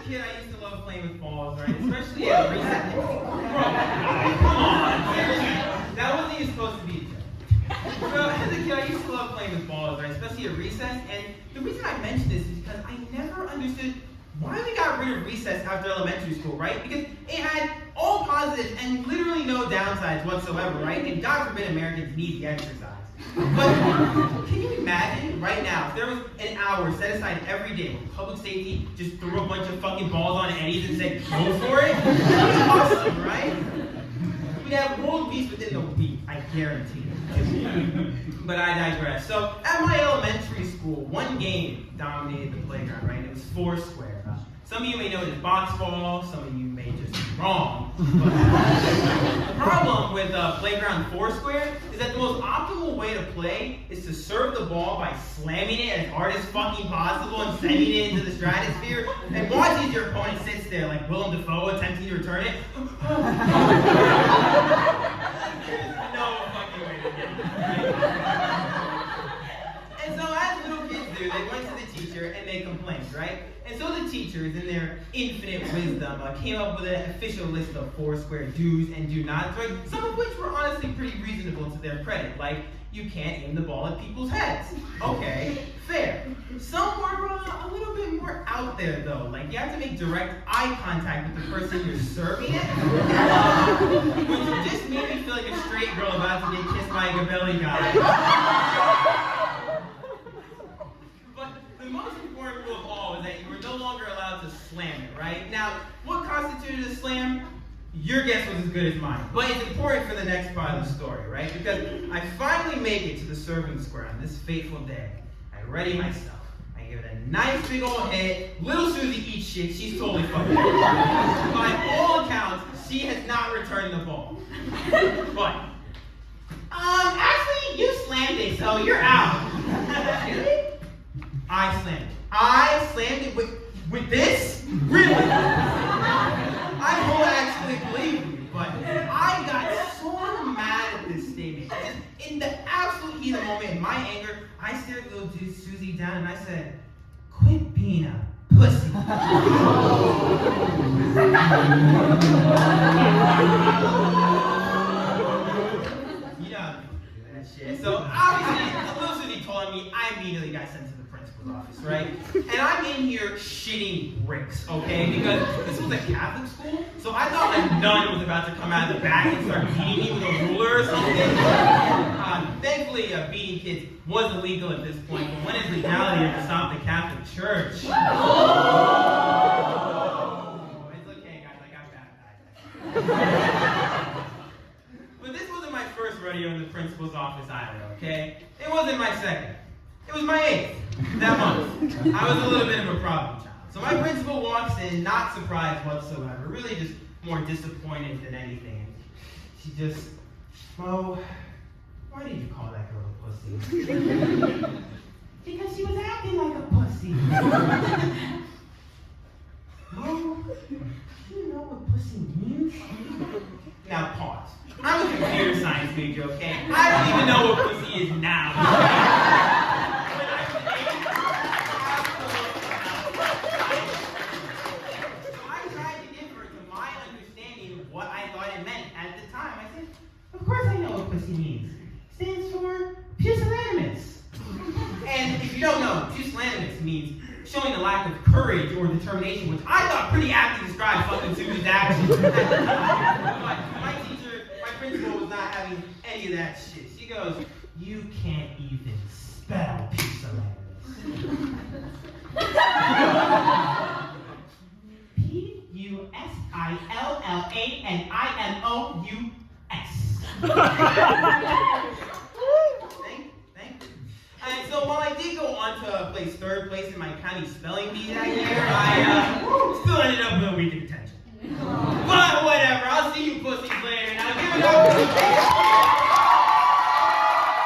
kid, I used to love playing with balls, right? Especially at recess. Bro, come on. That wasn't even supposed to be a joke. So as a kid, I used to love playing with balls, right? Especially at recess. And the reason I mention this is because I never understood why we got rid of recess after elementary school, right? Because it had all positives and literally no downsides whatsoever, right? And God forbid Americans need the exercise. But can you imagine right now if there was an hour set aside every day where public safety just threw a bunch of fucking balls on Eddies and said, go for it? That'd be awesome, right? We'd have world peace within a week, I guarantee it. But I digress. So at my elementary school, one game dominated the playground, right? It was Foursquare. Some of you may know it as box ball, some of you may just be wrong. But the problem with playground Foursquare is that the most optimal way to play is to serve the ball by slamming it as hard as fucking possible and sending it into the stratosphere, and watch as your opponent sits there like Willem Dafoe attempting to return it. No fucking way to get it. And so as little kids do, they went to the teacher and they complained, right? And so the teachers, in their infinite wisdom, came up with an official list of Foursquare do's and do nots, right? Some of which were honestly pretty reasonable to their credit, like you can't aim the ball at people's heads. Okay, fair. Some were a little bit more out there though, like you have to make direct eye contact with the person you're serving it, which just made me feel like a straight girl about to get kissed by a gabelli guy. The most important rule of all is that you were no longer allowed to slam it, right? Now, what constituted a slam? Your guess was as good as mine. But it's important for the next part of the story, right? Because I finally make it to the serving square on this fateful day. I ready myself. I give it a nice big old hit. Little Susie eats shit. She's totally fucking dead. By all accounts, she has not returned the ball. But, actually, you slammed it, so you're out. Really? I slammed it with this? Really? I won't actually believe you, but I got so mad at this statement. In the absolute heat of the moment, in my anger, I stared little Susie down and I said, quit being a pussy. You know, that shit. So obviously, little Susie told me, I immediately got sent to the principal's office, right? And I'm in here shitting bricks, okay? Because this was a Catholic school, so I thought a nun was about to come out of the back and start beating me with a ruler or something. Thankfully, beating kids was illegal at this point, but when is legality to stop the Catholic Church? Oh, it's okay, guys, I got baptized. But this wasn't my first rodeo in the principal's office either, okay? It wasn't my second. It was my 8th that month. I was a little bit of a problem child. So my principal walks in, not surprised whatsoever, really just more disappointed than anything. She just, Mo, why did you call that girl a pussy? Because she was acting like a pussy. Mo, do you know what pussy means? Now pause. I'm a computer science major, okay? I don't even know what pussy is now. Of course I know what pussy means. It stands for pusillanimous. And if you don't know, pusillanimous means showing a lack of courage or determination, which I thought pretty aptly described fucking Susie's actions. But my teacher, my principal, was not having any of that shit. She goes, you can't even spell pusillanimous. Pusillanimous. Thank you. And so while I did go on to place 3rd place in my county spelling bee that year, I still ended up with a weak intention. But whatever, I'll see you pussies later. Now give it up.